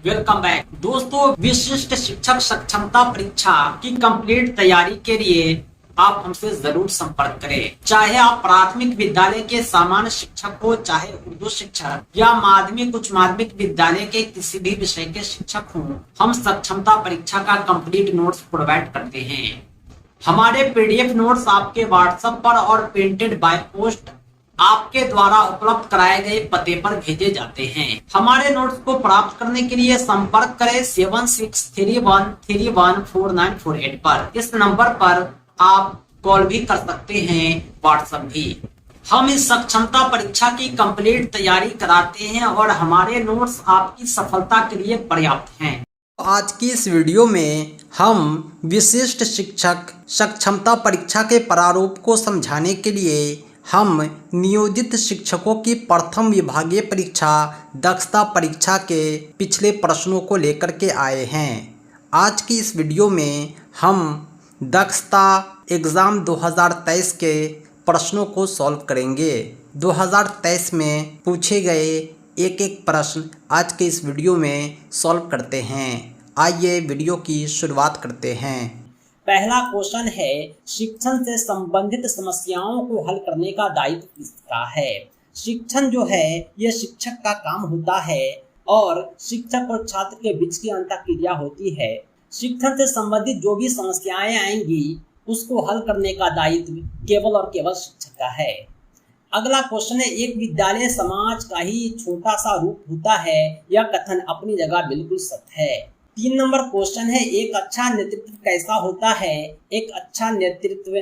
Welcome back दोस्तों। विशिष्ट शिक्षक सक्षमता परीक्षा की कंप्लीट तैयारी के लिए आप हमसे जरूर संपर्क करें। चाहे आप प्राथमिक विद्यालय के सामान्य शिक्षक हो, चाहे उर्दू शिक्षक या माध्यमिक उच्च माध्यमिक विद्यालय के किसी भी विषय के शिक्षक हो, हम सक्षमता परीक्षा का कंप्लीट नोट्स प्रोवाइड करते हैं। हमारे पीडीएफ नोट्स आपके व्हाट्सएप पर और प्रिंटेड बाय पोस्ट आपके द्वारा उपलब्ध कराए गए पते पर भेजे जाते हैं। हमारे नोट्स को प्राप्त करने के लिए संपर्क करें 7631314948 पर। इस नंबर पर आप कॉल भी कर सकते हैं, व्हाट्सएप भी। हम इस सक्षमता परीक्षा की कंप्लीट तैयारी कराते हैं और हमारे नोट्स आपकी सफलता के लिए पर्याप्त हैं। आज की इस वीडियो में हम विशिष्ट शिक्षक सक्षमता परीक्षा के प्रारूप को समझाने के लिए हम नियोजित शिक्षकों की प्रथम विभागीय परीक्षा दक्षता परीक्षा के पिछले प्रश्नों को लेकर के आए हैं। आज की इस वीडियो में हम दक्षता एग्ज़ाम 2023 के प्रश्नों को सॉल्व करेंगे। 2023 में पूछे गए एक एक प्रश्न आज के इस वीडियो में सॉल्व करते हैं। आइए वीडियो की शुरुआत करते हैं। पहला क्वेश्चन है, शिक्षण से संबंधित समस्याओं को हल करने का दायित्व किसका है। शिक्षण जो है यह शिक्षक का काम होता है और शिक्षक और छात्र के बीच की अंतःक्रिया होती है। शिक्षण से संबंधित जो भी समस्याएं आएंगी उसको हल करने का दायित्व केवल और केवल शिक्षक का है। अगला क्वेश्चन है, एक विद्यालय समाज का ही छोटा सा रूप होता है। यह कथन अपनी जगह बिल्कुल सत्य है। 3 नंबर क्वेश्चन है, एक अच्छा नेतृत्व कैसा होता है। एक अच्छा नेतृत्व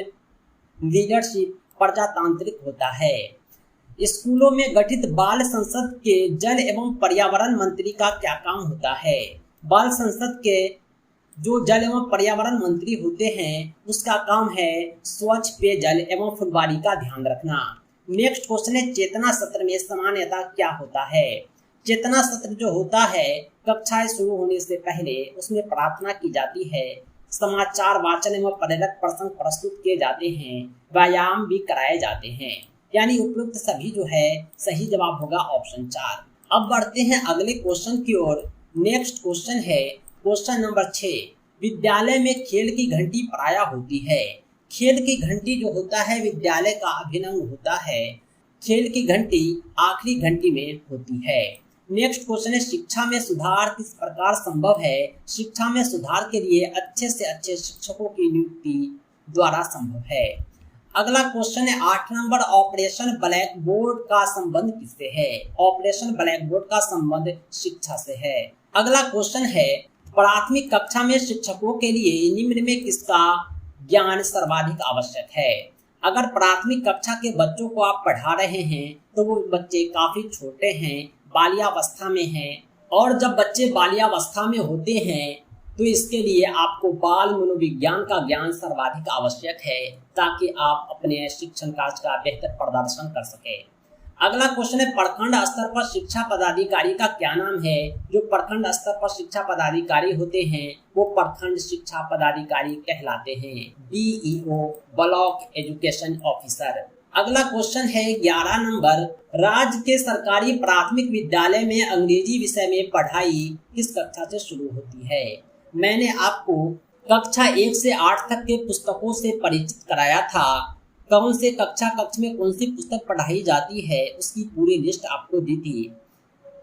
लीडरशिप प्रजातांत्रिक होता है। स्कूलों में गठित बाल संसद के जल एवं पर्यावरण मंत्री का क्या काम होता है। बाल संसद के जो जल एवं पर्यावरण मंत्री होते हैं उसका काम है स्वच्छ पेयजल एवं फुलवारी का ध्यान रखना। नेक्स्ट क्वेश्चन है, चेतना सत्र में सामान्यतः क्या होता है। चेतना सत्र जो होता है कक्षाएं शुरू होने से पहले उसमें प्रार्थना की जाती है, समाचार वाचन एवं प्रेरक प्रसंग प्रस्तुत किए जाते हैं, व्यायाम भी कराए जाते हैं। यानी उपयुक्त सभी जो है सही जवाब होगा ऑप्शन 4। अब बढ़ते हैं अगले क्वेश्चन की ओर। नेक्स्ट क्वेश्चन है क्वेश्चन नंबर 6, विद्यालय में खेल की घंटी प्रायः होती है। खेल की घंटी जो होता है विद्यालय का अभिन्न अंग होता है। खेल की घंटी आखिरी घंटी में होती है। नेक्स्ट क्वेश्चन है, शिक्षा में सुधार किस प्रकार संभव है। शिक्षा में सुधार के लिए अच्छे से अच्छे शिक्षकों की नियुक्ति द्वारा संभव है। अगला क्वेश्चन है 8 नंबर, ऑपरेशन ब्लैक बोर्ड का संबंध किससे है। ऑपरेशन ब्लैक बोर्ड का संबंध शिक्षा से है। अगला क्वेश्चन है, प्राथमिक कक्षा में शिक्षकों के लिए निम्न में किसका ज्ञान सर्वाधिक आवश्यक है। अगर प्राथमिक कक्षा के बच्चों को आप पढ़ा रहे हैं तो वो बच्चे काफी छोटे हैं, बाल्यावस्था में हैं, और जब बच्चे बाल्यावस्था में होते हैं तो इसके लिए आपको बाल मनोविज्ञान का ज्ञान सर्वाधिक आवश्यक है ताकि आप अपने शिक्षण कार्य का बेहतर प्रदर्शन कर सके। अगला क्वेश्चन है, प्रखंड स्तर पर शिक्षा पदाधिकारी का क्या नाम है। जो प्रखंड स्तर पर शिक्षा पदाधिकारी होते हैं वो प्रखंड शिक्षा पदाधिकारी कहलाते हैं, BEO ब्लॉक एजुकेशन ऑफिसर। अगला क्वेश्चन है 11 नंबर, राज्य के सरकारी प्राथमिक विद्यालय में अंग्रेजी विषय में पढ़ाई किस कक्षा से शुरू होती है। मैंने आपको कक्षा 1 से 8 तक के पुस्तकों से परिचित कराया था। कौन से कक्षा में कौन सी पुस्तक पढ़ाई जाती है उसकी पूरी लिस्ट आपको दी थी।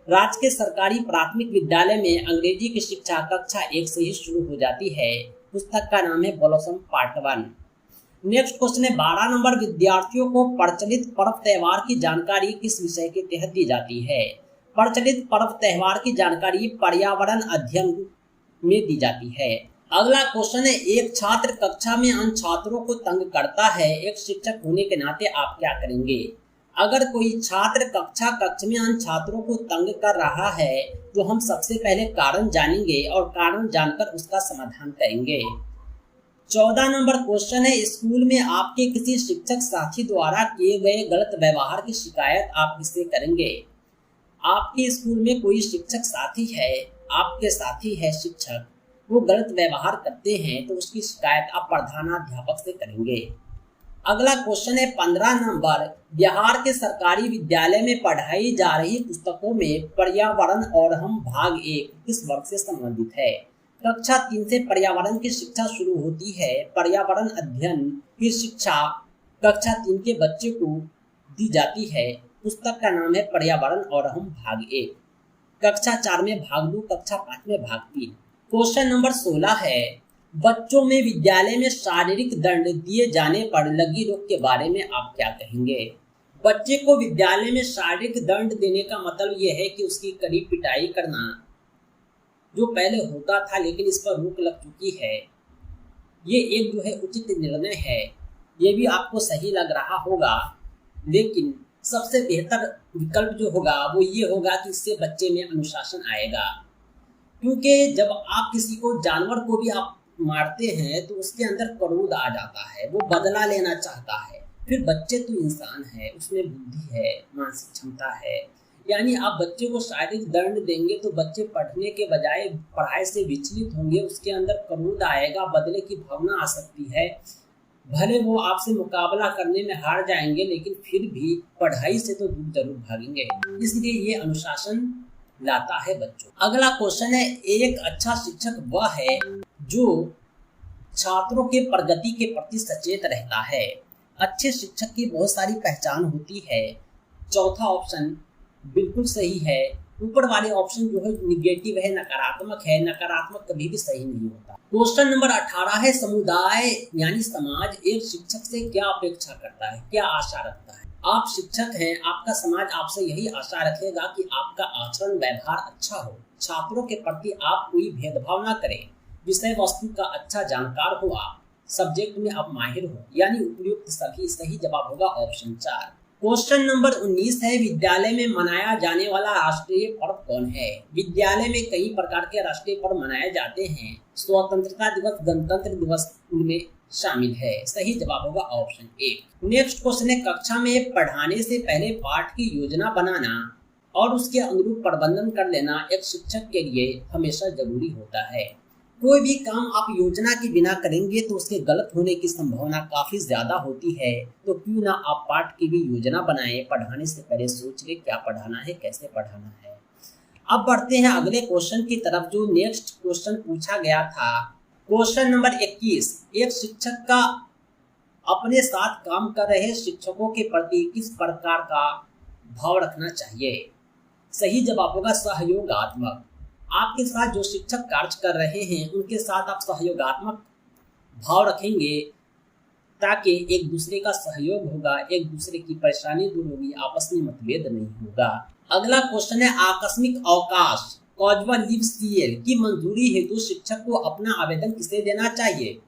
राज्य के सरकारी प्राथमिक विद्यालय में अंग्रेजी की शिक्षा कक्षा 1 से ही शुरू हो जाती है। पुस्तक का नाम है ब्लॉसम पार्ट 1। नेक्स्ट क्वेश्चन है 12 नंबर, विद्यार्थियों को प्रचलित पर्व त्योहार की जानकारी किस विषय के तहत दी जाती है। प्रचलित पर्व त्योहार की जानकारी पर्यावरण अध्ययन में दी जाती है। अगला क्वेश्चन है, एक छात्र कक्षा में अन्य छात्रों को तंग करता है। एक शिक्षक होने के नाते आप क्या करेंगे। अगर कोई छात्र कक्ष में अन्य छात्रों को तंग कर रहा है तो हम सबसे पहले कारण जानेंगे और कारण जानकर उसका समाधान करेंगे। 14 नंबर क्वेश्चन है, स्कूल में आपके किसी शिक्षक साथी द्वारा किए गए गलत व्यवहार की शिकायत आप किससे करेंगे। आपके स्कूल में कोई शिक्षक साथी है, आपके साथी है शिक्षक, वो गलत व्यवहार करते हैं तो उसकी शिकायत आप प्रधानाध्यापक से करेंगे। अगला क्वेश्चन है 15 नंबर, बिहार के सरकारी विद्यालय में पढ़ाई जा रही पुस्तकों में पर्यावरण और हम भाग 1 किस वर्ग से संबंधित है। कक्षा 3 से पर्यावरण की शिक्षा शुरू होती है। पर्यावरण अध्ययन की शिक्षा कक्षा 3 के बच्चे को दी जाती है। पुस्तक का नाम है पर्यावरण और हम भाग 1। कक्षा 4 में भाग 2, कक्षा 5 में भाग 3। क्वेश्चन नंबर 16 है, बच्चों में विद्यालय में शारीरिक दंड दिए जाने पर लगी रोक के बारे में आप क्या कहेंगे। बच्चे को विद्यालय में शारीरिक दंड देने का मतलब यह है कि उसकी कड़ी पिटाई करना, जो पहले होता था लेकिन इस पर रोक लग चुकी है। ये एक जो है उचित निर्णय है। ये भी आपको सही लग रहा होगा, लेकिन सबसे बेहतर विकल्प जो होगा वो ये होगा कि इससे बच्चे में अनुशासन आएगा। क्योंकि जब आप किसी को, जानवर को भी आप मारते हैं तो उसके अंदर क्रोध आ जाता है, वो बदला लेना चाहता है। फिर बच्चे तो इंसान है, उसमें बुद्धि है, मानसिक क्षमता है। यानी आप बच्चे को शारीरिक दंड देंगे तो बच्चे पढ़ने के बजाय पढ़ाई से विचलित होंगे, उसके अंदर क्रोध आएगा, बदले की भावना आ सकती है। भले वो आपसे मुकाबला करने में हार जाएंगे लेकिन फिर भी पढ़ाई से तो दूर जरूर भागेंगे। इसलिए ये अनुशासन लाता है बच्चों। अगला क्वेश्चन है, एक अच्छा शिक्षक वह है जो छात्रों के प्रगति के प्रति सचेत रहता है। अच्छे शिक्षक की बहुत सारी पहचान होती है। चौथा ऑप्शन बिल्कुल सही है। ऊपर वाले ऑप्शन जो है निगेटिव है, नकारात्मक है। नकारात्मक कभी भी सही नहीं होता। क्वेश्चन नंबर 18 है, समुदाय यानी समाज एक शिक्षक से क्या अपेक्षा करता है, क्या आशा रखता है। आप शिक्षक हैं, आपका समाज आपसे यही आशा रखेगा कि आपका आचरण व्यवहार अच्छा हो, छात्रों के प्रति आप कोई भेदभाव ना करें, विषय वस्तु का अच्छा जानकार हो, आप सब्जेक्ट में आप माहिर हो। यानी उपयुक्त सभी सही जवाब होगा ऑप्शन 4। क्वेश्चन नंबर 19 है, विद्यालय में मनाया जाने वाला राष्ट्रीय पर्व कौन है। विद्यालय में कई प्रकार के राष्ट्रीय पर्व मनाए जाते हैं। स्वतंत्रता दिवस, गणतंत्र दिवस उनमें शामिल है। सही जवाब होगा ऑप्शन 1। नेक्स्ट क्वेश्चन है, कक्षा में पढ़ाने से पहले पाठ की योजना बनाना और उसके अनुरूप प्रबंधन कर लेना एक शिक्षक के लिए हमेशा जरूरी होता है। कोई भी काम आप योजना के बिना करेंगे तो उसके गलत होने की संभावना काफी ज्यादा होती है। तो क्यों ना आप पाठ की भी योजना बनाएं, पढ़ाने से पहले सोच ले क्या पढ़ाना है, कैसे पढ़ाना है। अब बढ़ते हैं अगले क्वेश्चन की तरफ, जो नेक्स्ट क्वेश्चन पूछा गया था। क्वेश्चन नंबर 21, एक शिक्षक का अपने साथ काम कर रहे शिक्षकों के प्रति किस प्रकार का भाव रखना चाहिए। सही जवाब होगा सहयोगात्मक। आपके साथ जो शिक्षक कार्य कर रहे हैं उनके साथ आप सहयोगात्मक भाव रखेंगे ताकि एक दूसरे का सहयोग होगा, एक दूसरे की परेशानी दूर होगी, आपस में मतभेद नहीं होगा। अगला क्वेश्चन है, आकस्मिक अवकाश कॉजुअल लीव सीएल की मंजूरी हेतु शिक्षक को अपना आवेदन किसे देना चाहिए।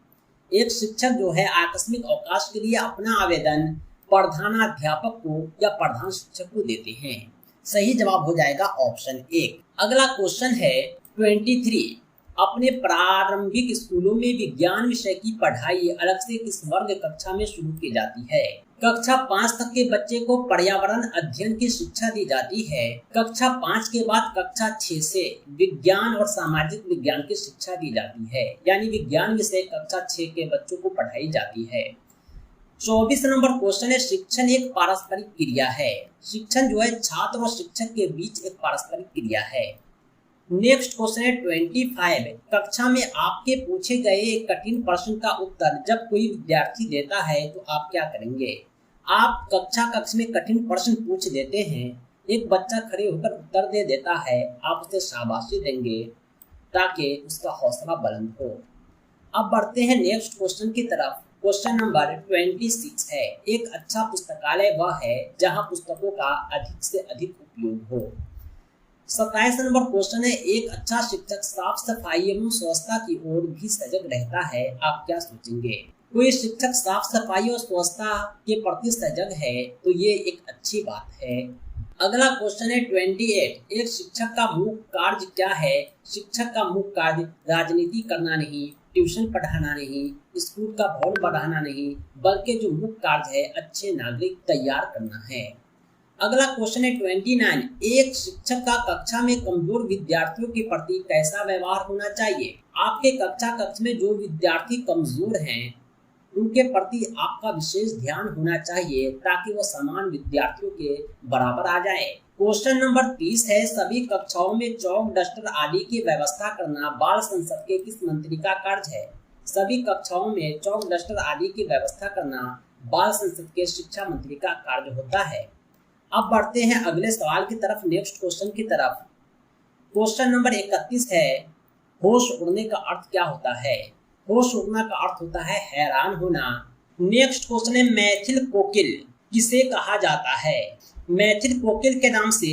एक शिक्षक जो है आकस्मिक अवकाश के लिए अपना आवेदन प्रधानाध्यापक को या प्रधान शिक्षक को देते हैं। सही जवाब हो जाएगा ऑप्शन 1। अगला क्वेश्चन है 23, अपने प्रारंभिक स्कूलों में विज्ञान विषय की पढ़ाई अलग से किस वर्ग कक्षा में शुरू की जाती है। कक्षा 5 तक के बच्चे को पर्यावरण अध्ययन की शिक्षा दी जाती है। कक्षा 5 के बाद कक्षा 6 से विज्ञान और सामाजिक विज्ञान की शिक्षा दी जाती है। यानी विज्ञान विषय कक्षा 6 के बच्चों को पढ़ाई जाती है। 24 नंबर क्वेश्चन है, शिक्षण एक पारस्परिक क्रिया है। शिक्षण जो है छात्र और शिक्षक के बीच एक पारस्परिक क्रिया है। नेक्स्ट क्वेश्चन है 25, कक्षा में आपके पूछे गए एक कठिन प्रश्न का उत्तर जब कोई विद्यार्थी देता है तो आप क्या करेंगे। आप कक्ष में कठिन प्रश्न पूछ देते हैं, एक बच्चा खड़े होकर उत्तर दे देता है, आप उसे शाबाशी देंगे ताकि उसका हौसला बुलंद हो। अब बढ़ते हैं नेक्स्ट क्वेश्चन की तरफ। क्वेश्चन नंबर 26 है, एक अच्छा पुस्तकालय वह है जहां पुस्तकों का अधिक से अधिक उपयोग हो। 27 नंबर क्वेश्चन है, एक अच्छा शिक्षक साफ सफाई एवं स्वच्छता की ओर भी सजग रहता है, आप क्या सोचेंगे। कोई शिक्षक साफ सफाई और स्वच्छता के प्रति सजग है तो ये एक अच्छी बात है। अगला क्वेश्चन है 28, एक शिक्षक का मुख्य कार्य क्या है। शिक्षक का मुख्य कार्य राजनीति करना नहीं, ट्यूशन पढ़ाना नहीं, स्कूल का भवन बढ़ाना नहीं, बल्कि जो मुख्य कार्य है अच्छे नागरिक तैयार करना है। अगला क्वेश्चन है 29, एक शिक्षक का कक्षा में कमजोर विद्यार्थियों के प्रति कैसा व्यवहार होना चाहिए। आपके कक्षा कक्ष में जो विद्यार्थी कमजोर हैं उनके प्रति आपका विशेष ध्यान होना चाहिए ताकि वो समान विद्यार्थियों के बराबर आ जाए। क्वेश्चन नंबर 30 है, सभी कक्षाओं में चौक डस्टर आदि की व्यवस्था करना बाल संसद के किस मंत्री का कार्य है? सभी कक्षाओं में चौक डस्टर आदि की व्यवस्था करना बाल संसद के शिक्षा मंत्री का कार्य होता है। अब बढ़ते हैं अगले सवाल की तरफ, नेक्स्ट क्वेश्चन की तरफ। क्वेश्चन नंबर 31 है, होश उड़ने का अर्थ क्या होता है? होश उड़ना का अर्थ होता है हैरान होना। नेक्स्ट क्वेश्चन है, मैथिल कोकिल किसे कहा जाता है? मैथिल कोकिल के नाम से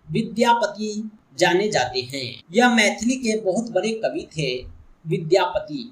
विद्यापति जाने जाते हैं। यह मैथिली के बहुत बड़े कवि थे, विद्यापति।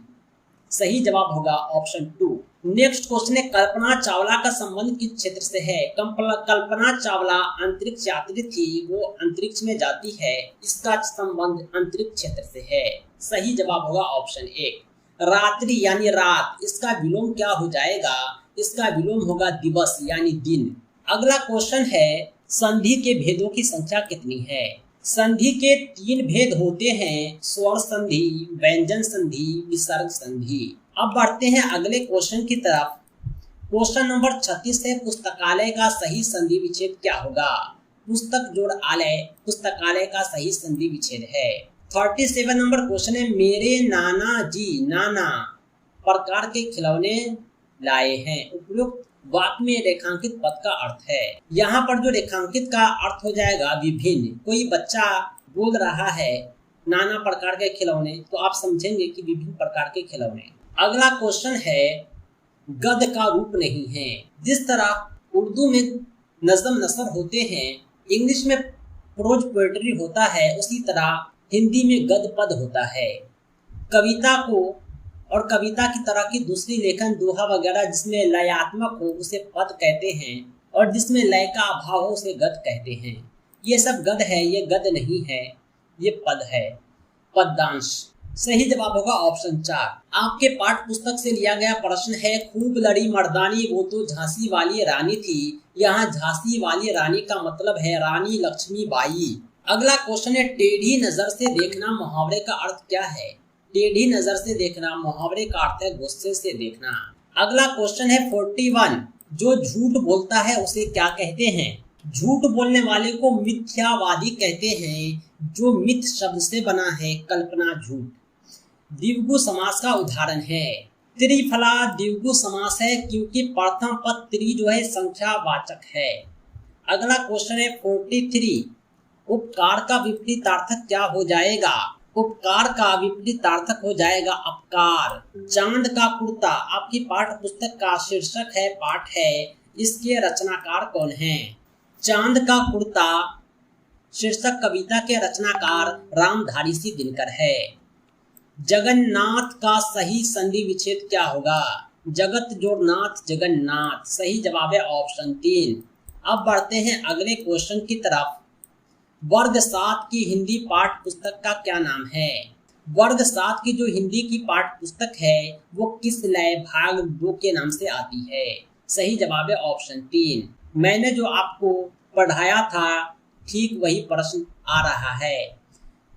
सही जवाब होगा ऑप्शन 2। नेक्स्ट क्वेश्चन है, कल्पना चावला का संबंध किस क्षेत्र से है? कल्पना चावला अंतरिक्ष यात्री थी, वो अंतरिक्ष में जाती है, इसका संबंध अंतरिक्ष क्षेत्र से है। सही जवाब होगा ऑप्शन 1। रात्रि यानी रात, इसका विलोम क्या हो जाएगा? इसका विलोम होगा दिवस यानी दिन। अगला क्वेश्चन है, संधि के भेदों की संख्या कितनी है? संधि के 3 भेद होते हैं, स्वर संधि, व्यंजन संधि, विसर्ग संधि। अब बढ़ते हैं अगले क्वेश्चन की तरफ। क्वेश्चन नंबर 36 है, पुस्तकालय का सही संधि विच्छेद क्या होगा? पुस्तक जोड़ आलय पुस्तकालय का सही संधि विच्छेद है। 37 नंबर क्वेश्चन है, मेरे नाना जी नाना प्रकार के खिलौने लाए हैं, उपयुक्त वाक्य में रेखांकित पद का अर्थ है। यहाँ पर जो रेखांकित का अर्थ हो जाएगा विभिन्न। कोई बच्चा बोल रहा है नाना प्रकार के खिलौने, तो आप समझेंगे कि विभिन्न प्रकार के खिलौने। अगला क्वेश्चन है, गद्य का रूप नहीं है। जिस तरह उर्दू में नज़्म नसर होते हैं, इंग्लिश में प्रोज पोएट्री होता है, उसी तरह हिंदी में गद्य पद होता है। कविता को और कविता की तरह की दूसरी लेखन दोहा वगैरह जिसमें लयात्मक हो उसे पद कहते हैं, और जिसमें लय का अभाव हो उसे गद्य कहते हैं। ये सब गद्य है, ये गद्य नहीं है, ये पद है, पद्यांश। सही जवाब होगा ऑप्शन 4। आपके पाठ्य पुस्तक से लिया गया प्रश्न है, खूब लड़ी मर्दानी वो तो झांसी वाली रानी थी। यहाँ झांसी वाली रानी का मतलब है रानी लक्ष्मीबाई। अगला क्वेश्चन है, टेढ़ी नजर से देखना मुहावरे का अर्थ क्या है? टेढ़ी नजर से देखना मुहावरे का अर्थ है गुस्से से देखना। अगला क्वेश्चन है 41, जो झूठ बोलता है उसे क्या कहते हैं? झूठ बोलने वाले को मिथ्यावादी कहते हैं, जो मिथ शब्द से बना है कल्पना झूठ। द्विगु समास का उदाहरण है, त्रिफला द्विगु समास है क्योंकि प्रथम पद त्रि जो है संख्यावाचक है। अगला क्वेश्चन है 43, उपकार का विपरीतार्थक क्या हो जाएगा? उपकार का विपरीतार्थक हो जाएगा अपकार। चांद का कुर्ता आपकी पाठ्य पुस्तक का शीर्षक है, पाठ है, इसके रचनाकार कौन हैं? चांद का कुर्ता शीर्षक कविता के रचनाकार रामधारी सिंह दिनकर है। जगन्नाथ का सही संधि विच्छेद क्या होगा? जगत जोड़ नाथ जगन्नाथ। सही जवाब है ऑप्शन 3। अब बढ़ते हैं अगले क्वेश्चन की तरफ। वर्ग 7 की हिंदी पाठ्य पुस्तक का क्या नाम है? वर्ग 7 की जो हिंदी की पाठ्य पुस्तक है वो किस लय भाग 2 के नाम से आती है? सही जवाब है ऑप्शन 3। मैंने जो आपको पढ़ाया था ठीक वही प्रश्न आ रहा है।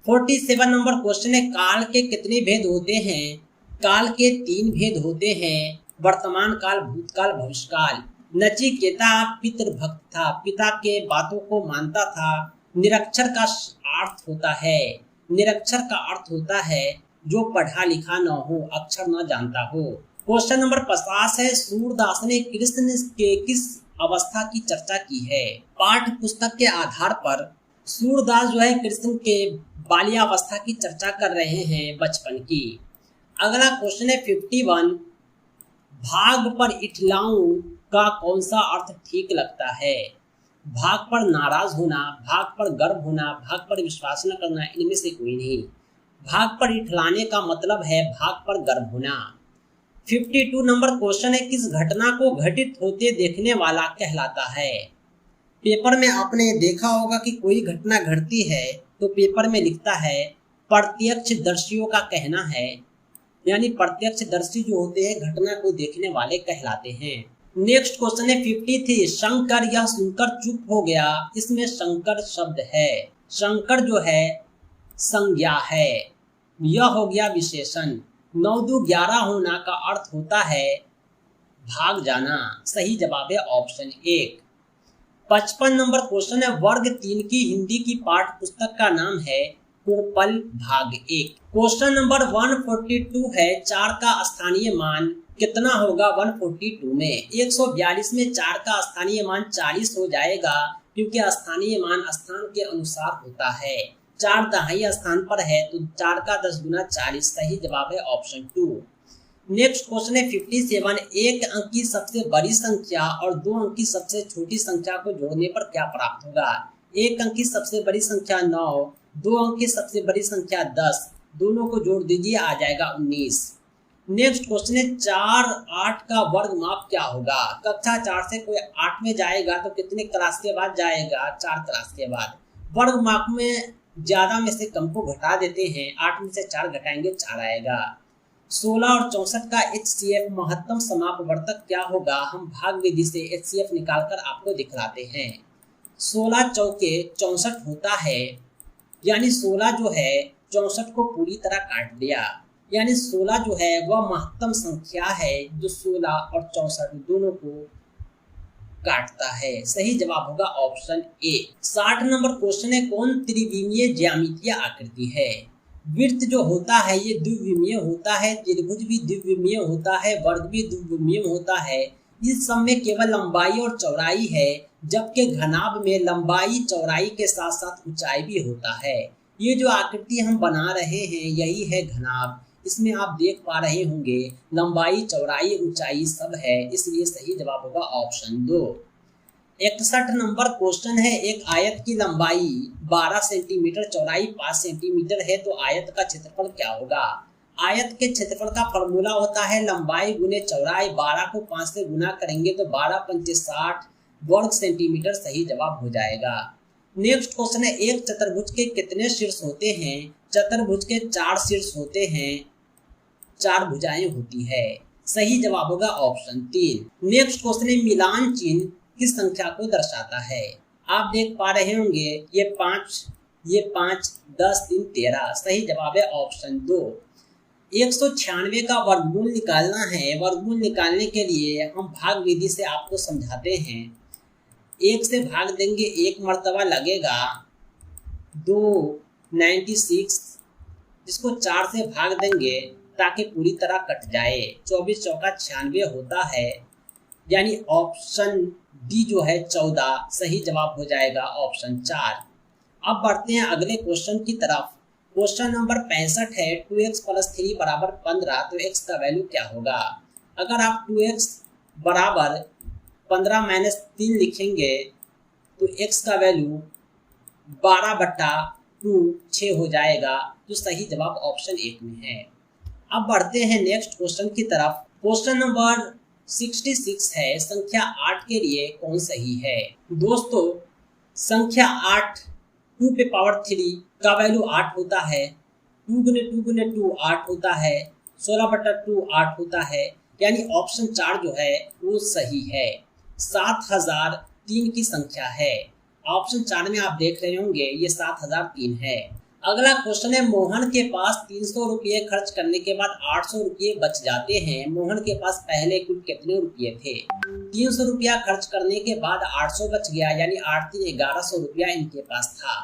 47 नंबर क्वेश्चन है, काल के कितने भेद होते हैं? काल के 3 भेद होते हैं, वर्तमान काल, भूतकाल, भविष्यकाल। नचिकेता पितृभक्त था, पिता के बातों को मानता था। निरक्षर का अर्थ होता है, निरक्षर का अर्थ होता है जो पढ़ा लिखा न हो, अक्षर न जानता हो। क्वेश्चन नंबर 50 है, सूरदास ने कृष्ण के किस अवस्था की चर्चा की है? पाठ्य पुस्तक के आधार पर सूरदास जो है कृष्ण के बाल्यावस्था की चर्चा कर रहे हैं, बचपन की। अगला क्वेश्चन है 51, भाग पर इठलाऊं का कौन सा अर्थ ठीक लगता है? भाग पर नाराज होना, भाग पर गर्व होना, भाग पर विश्वास न करना, इनमें से कोई नहीं। भाग पर इठलाने का मतलब है भाग पर गर्व होना। 52 नंबर क्वेश्चन है, किस घटना को घटित होते देखने वाला कहलाता है? पेपर में आपने देखा होगा कि कोई घटना घटती है तो पेपर में लिखता है प्रत्यक्षदर्शियों का कहना है, यानी प्रत्यक्षदर्शी जो होते हैं घटना को देखने वाले कहलाते हैं। नेक्स्ट क्वेश्चन है 53, शंकर यह सुनकर चुप हो गया, इसमें शंकर शब्द है। शंकर जो है संज्ञा है, यह हो गया विशेषण। 9 2 11 होना का अर्थ होता है भाग जाना। सही जवाब है ऑप्शन 1। 55 नंबर क्वेश्चन है, वर्ग 3 की हिंदी की पाठ्य पुस्तक का नाम है कोपल भाग 1। क्वेश्चन नंबर 142 है, 4 का स्थानीय मान कितना होगा 142 में? 142 में 4 का स्थानीय मान 40 हो जाएगा, क्योंकि स्थानीय मान स्थान के अनुसार होता है। 4 दहाई स्थान पर है तो 4 का 10 गुना 40। सही जवाब है ऑप्शन 2। नेक्स्ट क्वेश्चन है 57, एक अंक की सबसे बड़ी संख्या और 2 अंक की सबसे छोटी संख्या को जोड़ने पर क्या प्राप्त होगा? एक अंक की सबसे बड़ी संख्या 9, 2 अंक की सबसे बड़ी संख्या 10, दोनों को जोड़ दीजिए, आ जाएगा 19। नेक्स्ट क्वेश्चन है 4 8 का वर्ग माप क्या होगा? कक्षा 4 से कोई 8 में जाएगा तो कितने क्लास के बाद जाएगा? 4 क्लास के बाद। वर्ग माप में ज्यादा में से कम को घटा देते हैं, 8 में से 4 घटाएंगे 4 आएगा। 16 और 64 का HCF महत्तम समापवर्तक क्या होगा? हम भाग विधि से HCF निकालकर आपको दिखलाते हैं। 16 चौके 64 होता है, यानी 16 जो है 64 को पूरी तरह काट दिया, यानी 16 जो है वह महत्तम संख्या है जो 16 और 64 दोनों को काटता है। सही जवाब होगा ऑप्शन ए। 60 नंबर क्वेश्चन है, कौन त्रिविमीय ज्यामितीय आकृति है? वृत्त जो होता है ये द्विविमीय होता है, त्रिभुज भी द्विविमीय होता है, वर्ग भी द्विविमीय होता है। इस सब में केवल लंबाई और चौड़ाई है, जबकि घनाभ में लंबाई चौड़ाई के साथ साथ ऊंचाई भी होता है। ये जो आकृति हम बना रहे हैं यही है घनाभ। इसमें आप देख पा रहे होंगे लंबाई चौड़ाई ऊंचाई सब है, इसलिए सही जवाब होगा ऑप्शन 2। 61 नंबर क्वेश्चन है, एक आयत की लंबाई 12 सेंटीमीटर चौड़ाई 5 सेंटीमीटर है तो आयत का क्षेत्रफल क्या होगा? आयत के क्षेत्रफल का फॉर्मूला होता है लंबाई गुने चौड़ाई। 12 को 5 से गुना करेंगे तो 12 पंचे 60 वर्ग सेंटीमीटर। सही जवाब हो जाएगा। नेक्स्ट क्वेश्चन है, एक चतुर्भुज के कितने शीर्ष होते हैं? चतुर्भुज के 4 शीर्ष होते हैं, 4 भुजाएं होती है। सही जवाब होगा ऑप्शन 3। नेक्स्ट क्वेश्चन है, मिलान चिन्ह किस संख्या को दर्शाता है? आप देख पा रहे होंगे ये 5, 10, 3, 13। सही जवाब है ऑप्शन 2। 196 का वर्गमूल निकालना है। वर्गमूल निकालने के लिए हम भाग विधि से आपको समझाते हैं। 1 से भाग देंगे 1 मर्तबा लगेगा, 2 96, जिसको 4 से भाग देंगे ताकि पूरी तरह कट जाए। 24 चौका 96 होता है, यानी ऑप्शन डी जो है 14। सही जवाब हो जाएगा ऑप्शन 4। अब बढ़ते हैं अगले क्वेश्चन की तरफ। क्वेश्चन नंबर 65 है, 2x + 3 = 15 तो x का वैल्यू क्या होगा? अगर आप 2x = 15 - 3 लिखेंगे तो x का वैल्यू 12/2 6 हो जाएगा, तो सही जवाब ऑप्शन 1 में है। अब बढ़ते हैं नेक्स्ट क्वेश्चन की तरफ। क्वेश्चन नंबर 66 है, संख्या 8 के लिए कौन सही है? दोस्तों संख्या 8 2 पे पावर 3 का वैल्यू 8 होता है, 2 × 2 × 2 8 होता है, 16/2 8 होता है, यानी ऑप्शन 4 जो है वो सही है। 7003 की संख्या है। ऑप्शन 4 में आप देख रहे होंगे ये 7003 है। अगला क्वेश्चन है, मोहन के पास 300 रुपये खर्च करने के बाद 800 रुपये बच जाते हैं। मोहन के पास पहले कुल कितने रुपये थे? 300 रुपया खर्च करने के बाद 800 बच गया, यानी 8 3 1100 रुपया इनके पास था।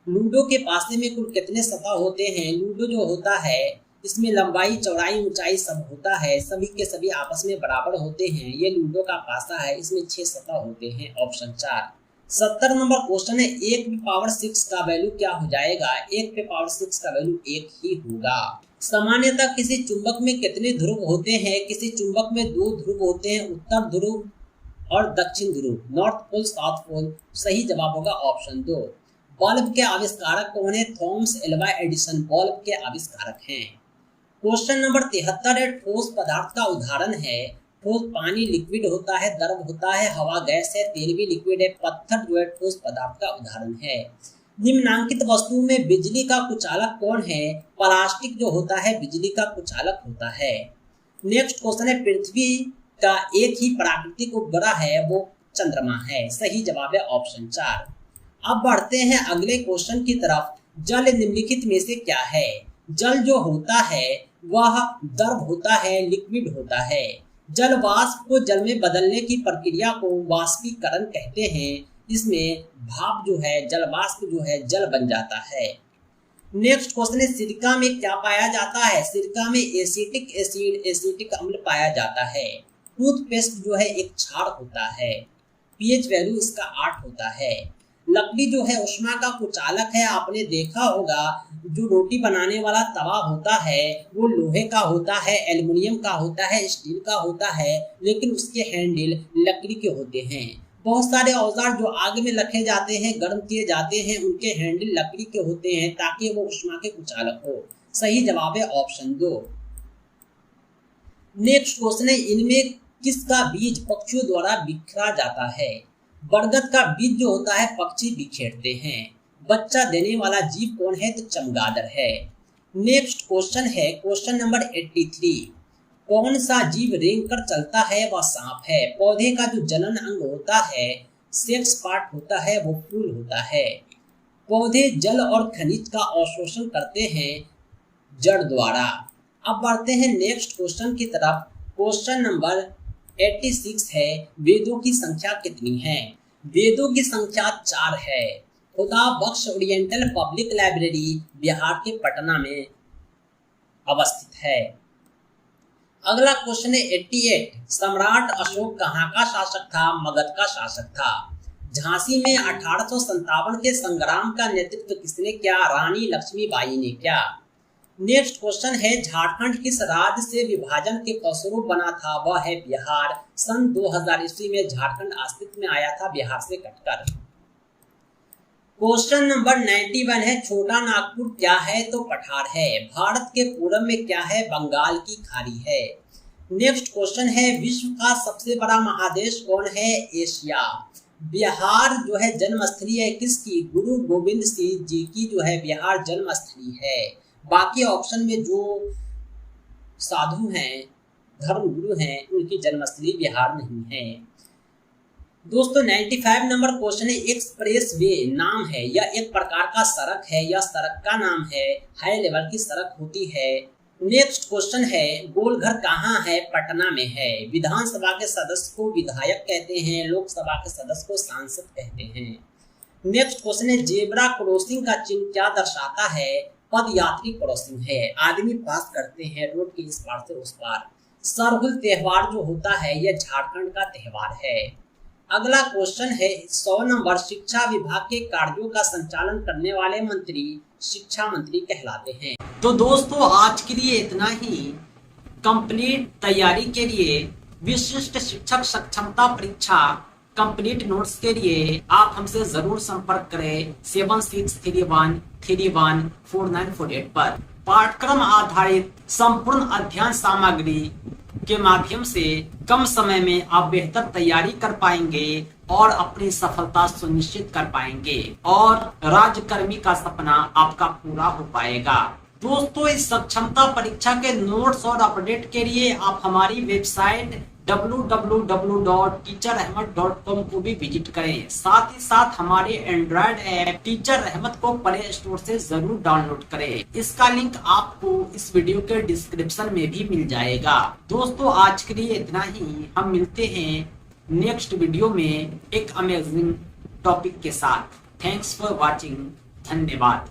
लूडो के पासे में कुल कितने सतह होते हैं? लूडो जो होता है इसमें लंबाई चौड़ाई ऊंचाई सब होता है, सभी के सभी आपस में बराबर होते हैं। ये लूडो का पासा है, इसमें 6 सतह होते हैं। ऑप्शन 4। 70 नंबर क्वेश्चन है, 1/6 का वैल्यू क्या हो जाएगा? 1/6 का वैल्यू 1 ही होगा। सामान्यतः किसी चुंबक में कितने ध्रुव होते हैं? किसी चुंबक में 2 ध्रुव होते हैं, उत्तर ध्रुव और दक्षिण ध्रुव, नॉर्थ पोल साउथ पोल। सही जवाब होगा ऑप्शन 2। बल्ब के आविष्कारक कौन है? थॉमस एल्वा एडिसन बल्ब के आविष्कारक हैं। क्वेश्चन नंबर 73 है, ठोस पदार्थ का उदाहरण है। ठोस पानी लिक्विड होता है, द्रव होता है, हवा गैस है, तेल भी लिक्विड है, पत्थर जो है ठोस पदार्थ का उदाहरण है। निम्नांकित वस्तु में बिजली का कुचालक कौन है? प्लास्टिक जो होता है बिजली का कुचालक होता है। नेक्स्ट क्वेश्चन है, पृथ्वी का एक ही प्राकृतिक उपग्रह है, वो चंद्रमा है। सही जवाब है ऑप्शन 4। अब बढ़ते हैं अगले क्वेश्चन की तरफ। जल निम्नलिखित में से क्या है? जल जो होता है वह द्रव होता है, लिक्विड होता है। जल वाष्प को जल में बदलने की प्रक्रिया को वाष्पीकरण कहते हैं। इसमें भाप जो है, जल वाष्प जो है, जल बन जाता है। नेक्स्ट क्वेश्चन है, सिरका में क्या पाया जाता है? सिरका में एसिटिक एसिड, एसिटिक अम्ल पाया जाता है। टूथपेस्ट जो है एक क्षार होता है। पीएच वैल्यू इसका 8 होता है। लकड़ी जो है ऊष्मा का कुचालक है। आपने देखा होगा जो रोटी बनाने वाला तवा होता है वो लोहे का होता है, एल्युमिनियम का होता है, स्टील का होता है, लेकिन उसके हैंडल लकड़ी के होते हैं। बहुत सारे औजार जो आग में रखे जाते हैं, गर्म किए जाते हैं, उनके हैंडल लकड़ी के होते हैं ताकि वो ऊष्मा के कुचालक हो। सही जवाब है ऑप्शन 2। नेक्स्ट क्वेश्चन है, इनमें किसका बीज पक्षियों द्वारा बिखरा जाता है? बरगद का बीज जो होता है पक्षी बिखेरते हैं। बच्चा देने वाला जीव कौन है? तो चमगादड़ है। नेक्स्ट क्वेश्चन है, क्वेश्चन नंबर 83, कौन सा जीव रेंग कर चलता है? वह सांप है। पौधे का जो जनन अंग होता है, सेक्स पार्ट होता है, वो फूल होता है। पौधे जल और खनिज का अवशोषण करते हैं जड़ द्वारा। अब बढ़ते हैं नेक्स्ट क्वेश्चन की तरफ। क्वेश्चन नंबर 86 है, वेदों की संख्या कितनी है? वेदों की संख्या 4 है। खुदा बख्श ओरिएंटल पब्लिक लाइब्रेरी बिहार के पटना में अवस्थित है। अगला क्वेश्चन है 88, सम्राट अशोक कहाँ का शासक था? मगध का शासक था। झांसी में 1857 के संग्राम का नेतृत्व किसने किया? रानी लक्ष्मीबाई ने किया। नेक्स्ट क्वेश्चन है, झारखंड किस राज्य से विभाजन के फलस्वरूप बना था? वह है बिहार। सन 2000 ईस्वी में झारखंड अस्तित्व में आया था बिहार से कटकर। क्वेश्चन नंबर 91 है, छोटा नागपुर क्या है? तो पठार है। भारत के पूरब में क्या है? बंगाल की खाड़ी है। नेक्स्ट क्वेश्चन है, विश्व का सबसे बड़ा महादेश कौन है? एशिया। बिहार जो है जन्मस्थली है किसकी? गुरु गोविंद सिंह जी की जो है बिहार जन्मस्थली है। बाकी ऑप्शन में जो साधु हैं, धर्मगुरु हैं, उनकी जन्मस्थली बिहार नहीं है। दोस्तों 95 नंबर क्वेश्चन है, एक्सप्रेस वे नाम है या एक प्रकार का सड़क है या सड़क का नाम है? हाई लेवल की सड़क होती है। नेक्स्ट क्वेश्चन है, गोलघर कहाँ है? पटना में है। विधानसभा के सदस्य को विधायक कहते हैं, लोकसभा के सदस्य को सांसद कहते हैं। नेक्स्ट क्वेश्चन है, जेब्रा क्रॉसिंग का चिन्ह क्या दर्शाता है? पद यात्री क्रॉसिंग है। आदमी पास करते हैं रोड के इस पार से उस पार। सरहुल त्योहार जो होता है यह झारखंड का त्योहार है। अगला क्वेश्चन है 100 नंबर, शिक्षा विभाग के कार्यों का संचालन करने वाले मंत्री शिक्षा मंत्री कहलाते हैं। तो दोस्तों आज के लिए इतना ही। कंप्लीट तैयारी के लिए विशिष्ट शिक्षक सक्षमता परीक्षा कंप्लीट नोट्स के लिए आप हमसे जरूर संपर्क करें 7631314948 पर। पाठ्यक्रम आधारित संपूर्ण अध्ययन सामग्री के माध्यम से कम समय में आप बेहतर तैयारी कर पाएंगे और अपनी सफलता सुनिश्चित कर पाएंगे और राज्यकर्मी का सपना आपका पूरा हो पाएगा। दोस्तों इस सक्षमता परीक्षा के नोट्स और अपडेट के लिए आप हमारी वेबसाइट www.teacherahmed.com को भी विजिट करें। साथ ही साथ हमारे एंड्रॉयड ऐप टीचर रहमत को प्ले स्टोर से जरूर डाउनलोड करें। इसका लिंक आपको इस वीडियो के डिस्क्रिप्शन में भी मिल जाएगा। दोस्तों आज के लिए इतना ही। हम मिलते हैं नेक्स्ट वीडियो में एक अमेजिंग टॉपिक के साथ। Thanks for watching. धन्यवाद।